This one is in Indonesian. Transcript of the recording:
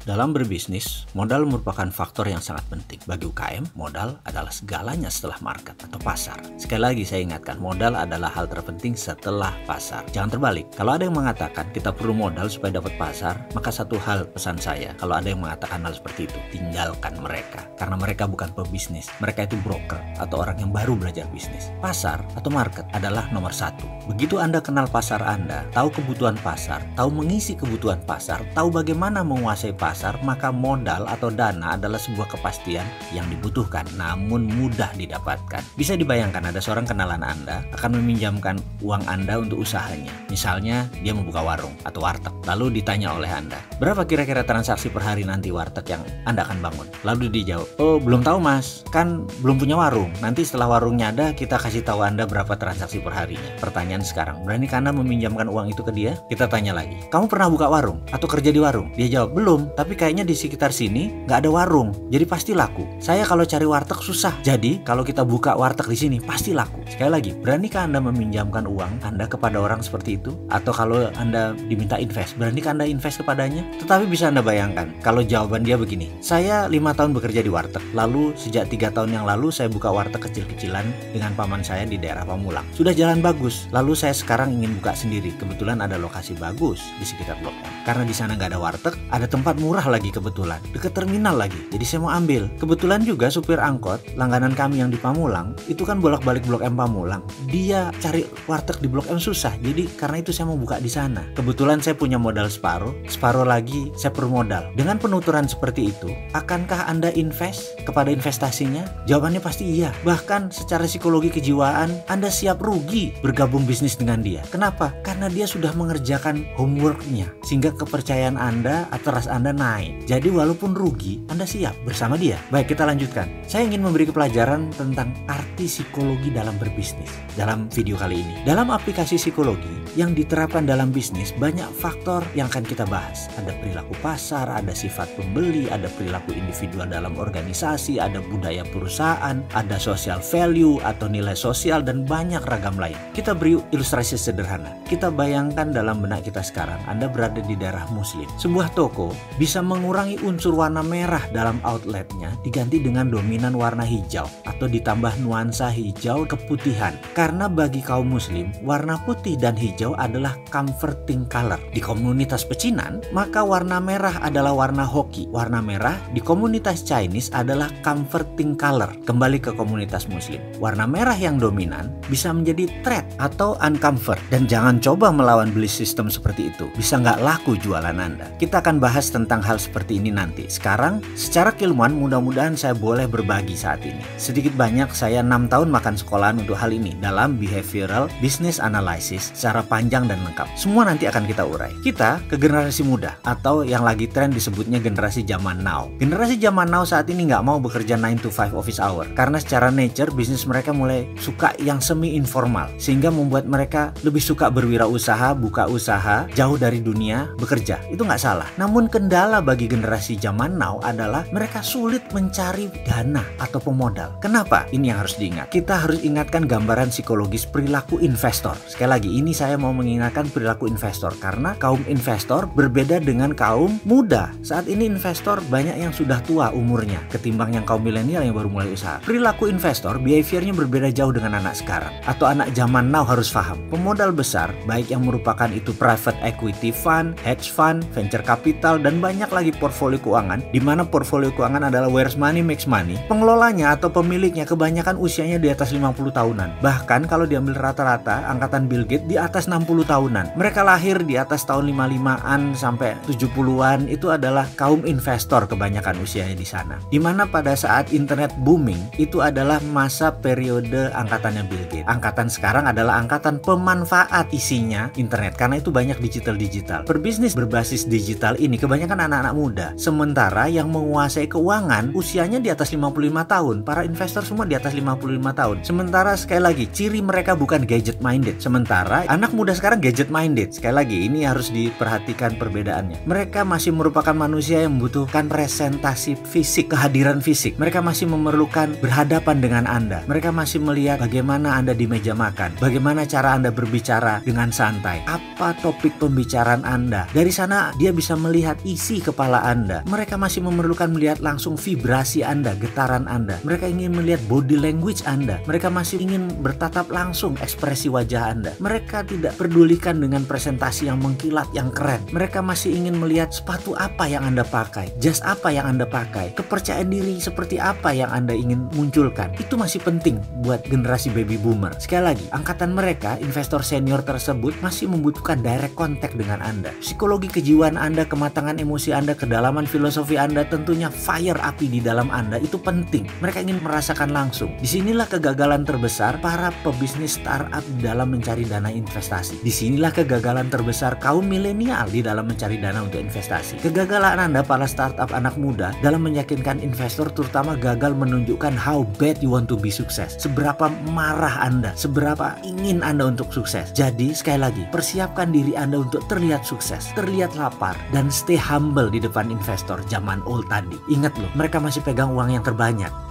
Dalam berbisnis, modal merupakan faktor yang sangat penting. Bagi UKM, modal adalah segalanya setelah market atau pasar. Sekali lagi saya ingatkan, modal adalah hal terpenting setelah pasar. Jangan terbalik. Kalau ada yang mengatakan kita perlu modal supaya dapat pasar, maka satu hal pesan saya, kalau ada yang mengatakan hal seperti itu, tinggalkan mereka. Karena mereka bukan pebisnis. Mereka itu broker atau orang yang baru belajar bisnis. Pasar atau market adalah nomor satu. Begitu Anda kenal pasar Anda, tahu kebutuhan pasar, tahu mengisi kebutuhan pasar, tahu bagaimana menguasai pasar, maka modal atau dana adalah sebuah kepastian yang dibutuhkan namun mudah didapatkan. Bisa dibayangkan ada seorang kenalan Anda akan meminjamkan uang Anda untuk usahanya. Misalnya dia membuka warung atau warteg. Lalu ditanya oleh Anda, berapa kira-kira transaksi per hari nanti warteg yang Anda akan bangun? Lalu dijawab, oh belum tahu mas, kan belum punya warung. Nanti setelah warungnya ada kita kasih tahu Anda berapa transaksi per harinya. Pertanyaan sekarang, berani Anda meminjamkan uang itu ke dia? Kita tanya lagi, kamu pernah buka warung atau kerja di warung? Dia jawab, belum, tapi kayaknya di sekitar sini nggak ada warung, jadi pasti laku. Saya kalau cari warteg susah, jadi kalau kita buka warteg di sini pasti laku. Sekali lagi, beranikah Anda meminjamkan uang Anda kepada orang seperti itu? Atau kalau Anda diminta invest, beranikah Anda invest kepadanya? Tetapi bisa Anda bayangkan, kalau jawaban dia begini, saya 5 tahun bekerja di warteg, lalu sejak 3 tahun yang lalu saya buka warteg kecil-kecilan dengan paman saya di daerah Pamulang. Sudah jalan bagus, lalu saya sekarang ingin buka sendiri. Kebetulan ada lokasi bagus di sekitar Blok M. Karena di sana nggak ada warteg, ada tempat murah lagi kebetulan, deket terminal lagi. Jadi saya mau ambil. Kebetulan juga supir angkot langganan kami yang di Pamulang itu kan bolak-balik Blok M Pamulang. Dia cari warteg di Blok M susah. Jadi karena itu saya mau buka di sana. Kebetulan saya punya modal separuh lagi saya perlu modal. Dengan penuturan seperti itu, akankah Anda invest kepada investasinya? Jawabannya pasti iya. Bahkan secara psikologi kejiwaan, Anda siap rugi bergabung bisnis dengan dia. Kenapa? Karena dia sudah mengerjakan homeworknya, sehingga kepercayaan Anda atau trust Anda naik. Jadi walaupun rugi, Anda siap bersama dia. Baik, kita lanjutkan. Saya ingin memberi pelajaran tentang arti psikologi dalam berbisnis dalam video kali ini. Dalam aplikasi psikologi yang diterapkan dalam bisnis, banyak faktor yang akan kita bahas. Ada perilaku pasar, ada sifat pembeli, ada perilaku individual dalam organisasi, ada budaya perusahaan, ada social value atau nilai sosial, dan banyak ragam lain. Kita beri ilustrasi sederhana. Kita bayangkan dalam benak kita sekarang, Anda berada di daerah Muslim. Sebuah toko bisa mengurangi unsur warna merah dalam outletnya diganti dengan dominan warna hijau atau ditambah nuansa hijau keputihan. Karena bagi kaum muslim, warna putih dan hijau adalah comforting color. Di komunitas pecinan, maka warna merah adalah warna hoki. Warna merah di komunitas Chinese adalah comforting color. Kembali ke komunitas muslim, warna merah yang dominan bisa menjadi threat atau uncomfort. Dan jangan coba melawan belief system seperti itu. Bisa nggak laku jualan Anda. Kita akan bahas tentang hal seperti ini nanti. Sekarang, secara keilmuan mudah-mudahan saya boleh berbagi saat ini. Sedikit banyak saya 6 tahun makan sekolahan untuk hal ini dalam behavioral business analysis secara panjang dan lengkap. Semua nanti akan kita urai. Kita ke generasi muda atau yang lagi tren disebutnya generasi zaman now. Generasi zaman now saat ini nggak mau bekerja 9 to 5 office hour karena secara nature bisnis mereka mulai suka yang semi informal, sehingga membuat mereka lebih suka berwirausaha, buka usaha jauh dari dunia bekerja. Itu nggak salah. Namun kendala bagi generasi zaman now adalah mereka sulit mencari dana atau pemodal. Kenapa? Ini yang harus diingat. Kita harus ingatkan gambaran psikologis perilaku investor. Sekali lagi, ini saya mau mengingatkan perilaku investor karena kaum investor berbeda dengan kaum muda. Saat ini investor banyak yang sudah tua umurnya ketimbang yang kaum milenial yang baru mulai usaha. Perilaku investor, behaviornya berbeda jauh dengan anak sekarang atau anak zaman now. Harus paham, pemodal besar baik yang merupakan itu private equity fund, hedge fund, venture capital, dan banyak lagi portfolio keuangan, di mana portfolio keuangan adalah where's money makes money. Pengelolanya atau pemiliknya kebanyakan usianya di atas 50 tahunan. Bahkan kalau diambil rata-rata angkatan Bill Gates di atas 60 tahunan. Mereka lahir di atas tahun 55-an sampai 70-an. Itu adalah kaum investor kebanyakan usianya di sana. Di mana pada saat internet booming itu adalah masa periode angkatannya Bill Gates. Angkatan sekarang adalah angkatan pemanfaat isinya internet karena itu banyak digital. Perbisnis berbasis digital ini kebanyakan anak-anak muda. Sementara yang menguasai keuangan usianya di atas 55 tahun. Para investor semua di atas 55 tahun. Sementara sekali lagi ciri mereka bukan gadget minded. Sementara anak muda sekarang gadget minded. Sekali lagi ini harus diperhatikan perbedaannya. Mereka masih merupakan manusia yang membutuhkan presentasi fisik, kehadiran fisik. Mereka masih memerlukan berhadapan dengan Anda. Mereka masih melihat bagaimana Anda di meja makan. Bagaimana cara Anda berbicara dengan santai. Apa topik pembicaraan Anda. Dari sana dia bisa melihat isi isi kepala Anda. Mereka masih memerlukan melihat langsung vibrasi Anda, getaran Anda. Mereka ingin melihat body language Anda. Mereka masih ingin bertatap langsung ekspresi wajah Anda. Mereka tidak pedulikan dengan presentasi yang mengkilat, yang keren. Mereka masih ingin melihat sepatu apa yang Anda pakai, jas apa yang Anda pakai, kepercayaan diri seperti apa yang Anda ingin munculkan. Itu masih penting buat generasi baby boomer. Sekali lagi, angkatan mereka, investor senior tersebut masih membutuhkan direct contact dengan Anda. Psikologi kejiwaan Anda, kematangan emosi Anda, kedalaman filosofi Anda, tentunya fire api di dalam Anda itu penting. Mereka ingin merasakan langsung. Disinilah kegagalan terbesar para pebisnis startup dalam mencari dana investasi. Disinilah kegagalan terbesar kaum milenial di dalam mencari dana untuk investasi. Kegagalan Anda para startup anak muda dalam meyakinkan investor, terutama gagal menunjukkan how bad you want to be sukses. Seberapa marah Anda, seberapa ingin Anda untuk sukses. Jadi sekali lagi, persiapkan diri Anda untuk terlihat sukses, terlihat lapar, dan stay humble di depan investor zaman old tadi. Ingat loh, mereka masih pegang uang yang terbanyak.